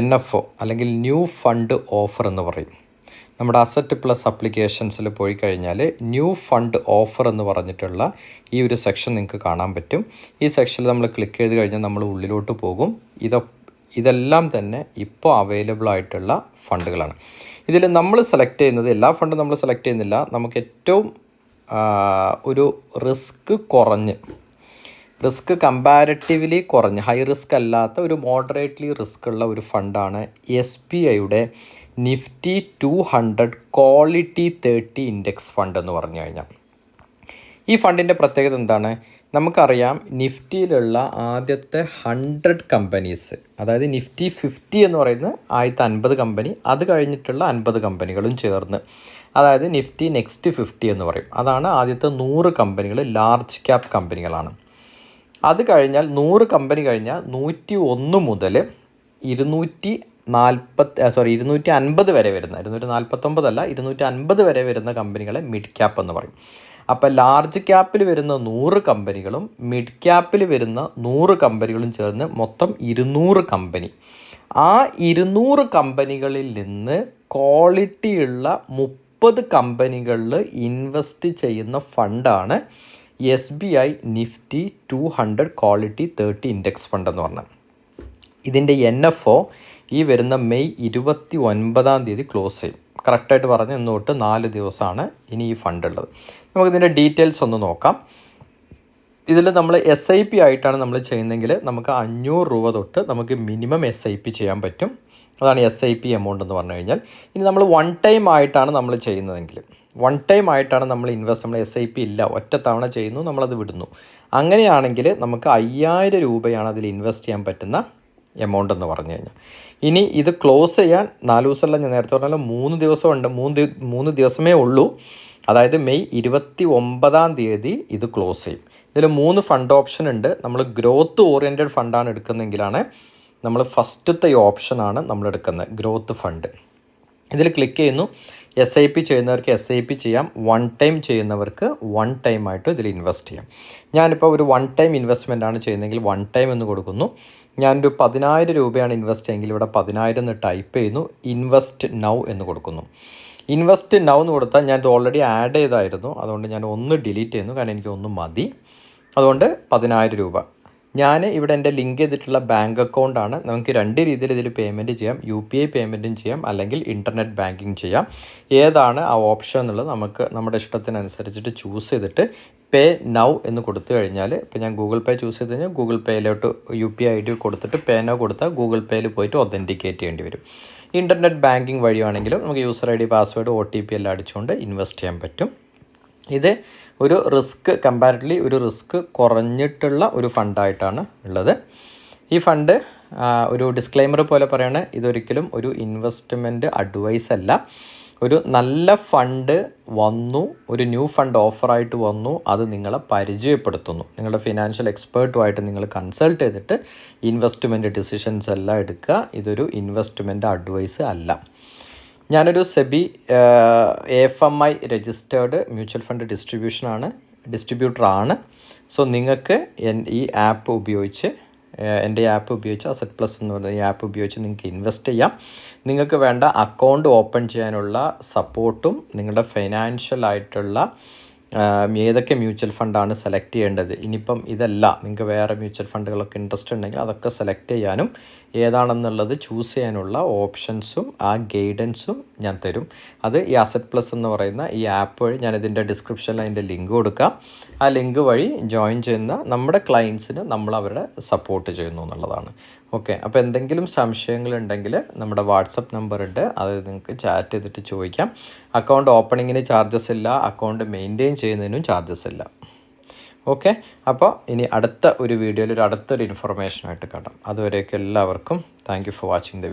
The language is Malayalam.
NFO അല്ലെങ്കിൽ ന്യൂ ഫണ്ട് ഓഫർ എന്ന് പറയും. നമ്മുടെ അസറ്റ് പ്ലസ് അപ്ലിക്കേഷൻസിൽ പോയി കഴിഞ്ഞാൽ ന്യൂ ഫണ്ട് ഓഫർ എന്ന് പറഞ്ഞിട്ടുള്ള ഈ ഒരു സെക്ഷൻ നിങ്ങൾക്ക് കാണാൻ പറ്റും. ഈ സെക്ഷനിൽ നമ്മൾ ക്ലിക്ക് ചെയ്ത് കഴിഞ്ഞാൽ നമ്മൾ ഉള്ളിലോട്ട് പോകും. ഇതെല്ലാം തന്നെ ഇപ്പോൾ അവൈലബിൾ ആയിട്ടുള്ള ഫണ്ടുകളാണ്. ഇതിൽ നമ്മൾ സെലക്ട് ചെയ്യുന്നത്, എല്ലാ ഫണ്ടും നമ്മൾ സെലക്ട് ചെയ്യുന്നില്ല, നമുക്ക് ഏറ്റവും ഒരു റിസ്ക് കമ്പാരിറ്റീവ്ലി കുറഞ്ഞ് ഹൈ റിസ്ക് അല്ലാത്ത ഒരു മോഡറേറ്റ്ലി റിസ്ക് ഉള്ള ഒരു ഫണ്ടാണ് SBIയുടെ നിഫ്റ്റി 200 ക്വാളിറ്റി 30 ഇൻഡെക്സ് ഫണ്ട് എന്ന് പറഞ്ഞു കഴിഞ്ഞാൽ. ഈ ഫണ്ടിൻ്റെ പ്രത്യേകത എന്താണ്? നമുക്കറിയാം, നിഫ്റ്റിയിലുള്ള ആദ്യത്തെ 100 കമ്പനീസ്, അതായത് നിഫ്റ്റി 50 എന്ന് പറയുന്നത് 1050 കമ്പനി, അത് കഴിഞ്ഞിട്ടുള്ള 50 കമ്പനികളും ചേർന്ന്, അതായത് നിഫ്റ്റി നെക്സ്റ്റ് 50 എന്ന് പറയും. അതാണ് ആദ്യത്തെ 100 കമ്പനികൾ, ലാർജ് ക്യാപ് കമ്പനികളാണ്. അത് കഴിഞ്ഞാൽ 100 കമ്പനി കഴിഞ്ഞാൽ 101 മുതൽ 250 വരെ വരുന്ന, 249 അല്ല 250 വരെ വരുന്ന കമ്പനികളെ മിഡ് ക്യാപ്പ് എന്ന് പറയും. അപ്പോൾ ലാർജ് ക്യാപ്പിൽ വരുന്ന 100 കമ്പനികളും മിഡ് ക്യാപ്പിൽ വരുന്ന 100 കമ്പനികളും ചേർന്ന് മൊത്തം 200 കമ്പനി. ആ 200 കമ്പനികളിൽ നിന്ന് ക്വാളിറ്റിയുള്ള 30 കമ്പനികളിൽ ഇൻവെസ്റ്റ് ചെയ്യുന്ന ഫണ്ടാണ് SBI Nifty 200 quality 30 index fund എന്ന് പറഞ്ഞാൽ. ഇതിൻ്റെ NFO ഈ വരുന്ന മെയ് 29 ക്ലോസ് ചെയ്യും. കറക്റ്റായിട്ട് പറഞ്ഞ് ഇന്ന് തൊട്ട് 4 ദിവസമാണ് ഇനി ഈ ഫണ്ട് ഉള്ളത്. നമുക്കിതിൻ്റെ ഡീറ്റെയിൽസ് ഒന്ന് നോക്കാം. ഇതിൽ നമ്മൾ SIP ആയിട്ടാണ് നമ്മൾ ചെയ്യുന്നതെങ്കിൽ നമുക്ക് 500 രൂപ തൊട്ട് നമുക്ക് മിനിമം SIP ചെയ്യാൻ പറ്റും. അതാണ് SIP എമൗണ്ട് എന്ന് പറഞ്ഞു കഴിഞ്ഞാൽ. ഇനി നമ്മൾ വൺ ടൈം ആയിട്ടാണ് നമ്മൾ ചെയ്യുന്നതെങ്കിൽ, നമ്മൾ SIP ഇല്ല, ഒറ്റ തവണ ചെയ്യുന്നു, നമ്മളത് വിടുന്നു, അങ്ങനെയാണെങ്കിൽ നമുക്ക് 5000 രൂപയാണ് അതിൽ ഇൻവെസ്റ്റ് ചെയ്യാൻ പറ്റുന്ന എമൗണ്ട് എന്ന് പറഞ്ഞു കഴിഞ്ഞാൽ. ഇനി ഇത് ക്ലോസ് ചെയ്യാൻ 4 ദിവസമല്ല, ഞാൻ നേരത്തെ പറഞ്ഞാൽ 3 ദിവസമുണ്ട്, 3 ദിവസമേ ഉള്ളൂ. അതായത് മെയ് 29 ഇത് ക്ലോസ് ചെയ്യും. ഇതിൽ 3 ഫണ്ട് ഓപ്ഷൻ ഉണ്ട്. നമ്മൾ ഗ്രോത്ത് ഓറിയൻറ്റഡ് ഫണ്ടാണ് എടുക്കുന്നതെങ്കിലാണ് നമ്മൾ ഫസ്റ്റത്തെ ഈ ഓപ്ഷനാണ് നമ്മൾ എടുക്കുന്നത്, ഗ്രോത്ത് ഫണ്ട്. ഇതിൽ ക്ലിക്ക് ചെയ്യുന്നു. SIP ചെയ്യുന്നവർക്ക് SIP ചെയ്യാം, വൺ ടൈം ചെയ്യുന്നവർക്ക് വൺ ടൈം ആയിട്ട് ഇതിൽ ഇൻവെസ്റ്റ് ചെയ്യാം. ഞാനിപ്പോൾ ഒരു വൺ ടൈം ഇൻവെസ്റ്റ്മെൻ്റ് ആണ് ചെയ്യുന്നതെങ്കിൽ വൺ ടൈം എന്ന് കൊടുക്കുന്നു. ഞാനൊരു 10000 രൂപയാണ് ഇൻവെസ്റ്റ് ചെയ്യുമെങ്കിൽ ഇവിടെ 10000 എന്ന് ടൈപ്പ് ചെയ്യുന്നു, ഇൻവെസ്റ്റ് നൗ എന്ന് കൊടുക്കുന്നു. ഇൻവെസ്റ്റ് നൗ എന്ന് കൊടുത്താൽ ഞാനിത് ഓൾറെഡി ആഡ് ചെയ്തായിരുന്നു, അതുകൊണ്ട് ഞാൻ ഒന്ന് ഡിലീറ്റ് ചെയ്യുന്നു, കാരണം എനിക്ക് ഒന്ന് മതി. അതുകൊണ്ട് 10000 രൂപ ഞാൻ ഇവിടെ എൻ്റെ ലിങ്ക് ചെയ്തിട്ടുള്ള ബാങ്ക് അക്കൗണ്ടാണ്. നമുക്ക് 2 രീതിയിൽ ഇതിൽ പേയ്മെൻറ്റ് ചെയ്യാം. UPI പേയ്മെൻറ്റും ചെയ്യാം, അല്ലെങ്കിൽ ഇൻ്റർനെറ്റ് ബാങ്കിങ് ചെയ്യാം. ഏതാണ് ആ ഓപ്ഷൻ എന്നുള്ളത് നമുക്ക് നമ്മുടെ ഇഷ്ടത്തിനനുസരിച്ചിട്ട് ചൂസ് ചെയ്തിട്ട് പേ നൗ എന്ന് കൊടുത്തു കഴിഞ്ഞാൽ, ഇപ്പോൾ ഞാൻ ഗൂഗിൾ പേ ചൂസ് ചെയ്ത് കഴിഞ്ഞാൽ ഗൂഗിൾ പേയിലോട്ട് UPI ID കൊടുത്തിട്ട് പേ നൗ കൊടുത്താൽ ഗൂഗിൾ പേയിൽ പോയിട്ട് ഒതൻറ്റിക്കേറ്റ് ചെയ്യേണ്ടി വരും. ഇൻ്റർനെറ്റ് ബാങ്കിങ് വഴിയാണെങ്കിലും നമുക്ക് യൂസർ ID പാസ്വേഡ് OTP എല്ലാം അടിച്ചുകൊണ്ട് ഇൻവെസ്റ്റ് ചെയ്യാൻ പറ്റും. ഇത് ഒരു കമ്പാരിറ്റീവ്ലി ഒരു റിസ്ക് കുറഞ്ഞിട്ടുള്ള ഒരു ഫണ്ടായിട്ടാണ് ഉള്ളത്. ഈ ഫണ്ട് ഒരു ഡിസ്ക്ലെയിമർ പോലെ പറയുകയാണ്, ഇതൊരിക്കലും ഒരു ഇൻവെസ്റ്റ്മെൻറ്റ് അഡ്വൈസ് അല്ല. ഒരു നല്ല ഫണ്ട് വന്നു, ഒരു ന്യൂ ഫണ്ട് ഓഫറായിട്ട് വന്നു, അത് നിങ്ങളെ പരിചയപ്പെടുത്തുന്നു. നിങ്ങളുടെ ഫിനാൻഷ്യൽ എക്സ്പേർട്ടുമായിട്ട് നിങ്ങൾ കൺസൾട്ട് ചെയ്തിട്ട് ഇൻവെസ്റ്റ്മെൻറ്റ് ഡിസിഷൻസ് എല്ലാം എടുക്കുക. ഇതൊരു ഇൻവെസ്റ്റ്മെൻറ്റ് അഡ്വൈസ് അല്ല. ഞാനൊരു SEBI AFMI registered mutual fund ഡിസ്ട്രിബ്യൂട്ടറാണ്. സോ നിങ്ങൾക്ക് ഈ ആപ്പ് ഉപയോഗിച്ച്, എൻ്റെ ആപ്പ് ഉപയോഗിച്ച്, അസറ്റ് പ്ലസ് എന്ന് പറയുന്ന ഈ ആപ്പ് ഉപയോഗിച്ച് നിങ്ങൾക്ക് ഇൻവെസ്റ്റ് ചെയ്യാം. നിങ്ങൾക്ക് വേണ്ട അക്കൗണ്ട് ഓപ്പൺ ചെയ്യാനുള്ള സപ്പോർട്ടും, നിങ്ങളുടെ ഫൈനാൻഷ്യൽ ആയിട്ടുള്ള ഏതൊക്കെ മ്യൂച്വൽ ഫണ്ടാണ് സെലക്ട് ചെയ്യേണ്ടത്, ഇനിയിപ്പം ഇതല്ല നിങ്ങൾക്ക് വേറെ മ്യൂച്വൽ ഫണ്ടുകളൊക്കെ ഇൻട്രസ്റ്റ് ഉണ്ടെങ്കിൽ അതൊക്കെ സെലക്ട് ചെയ്യാനും ഏതാണെന്നുള്ളത് ചൂസ് ചെയ്യാനുള്ള ഓപ്ഷൻസും ആ ഗൈഡൻസും ഞാൻ തരും. അത് ഈ അസറ്റ് പ്ലസ് എന്ന് പറയുന്ന ഈ ആപ്പ് വഴി, ഞാനിതിൻ്റെ ഡിസ്ക്രിപ്ഷനിൽ അതിൻ്റെ ലിങ്ക് കൊടുക്കാം. ആ ലിങ്ക് വഴി ജോയിൻ ചെയ്യുന്ന നമ്മുടെ ക്ലയൻസിന് നമ്മൾ അവരുടെ സപ്പോർട്ട് ചെയ്യുന്നു എന്നുള്ളതാണ്. ഓക്കെ, അപ്പോൾ എന്തെങ്കിലും സംശയങ്ങളുണ്ടെങ്കിൽ നമ്മുടെ വാട്സപ്പ് നമ്പർ ഉണ്ട്, അത് നിങ്ങൾക്ക് ചാറ്റ് ചെയ്തിട്ട് ചോദിക്കാം. അക്കൗണ്ട് ഓപ്പണിങ്ങിന് ചാർജസ് ഇല്ല, അക്കൗണ്ട് മെയിൻറ്റെയിൻ ചെയ്യുന്നതിനും ചാർജസ് ഇല്ല. ഓക്കെ, അപ്പോൾ ഇനി അടുത്ത ഒരു വീഡിയോയിൽ അടുത്തൊരു ഇൻഫർമേഷനായിട്ട് കാണാം. അതുവരേക്കും എല്ലാവർക്കും thank you for watching the video.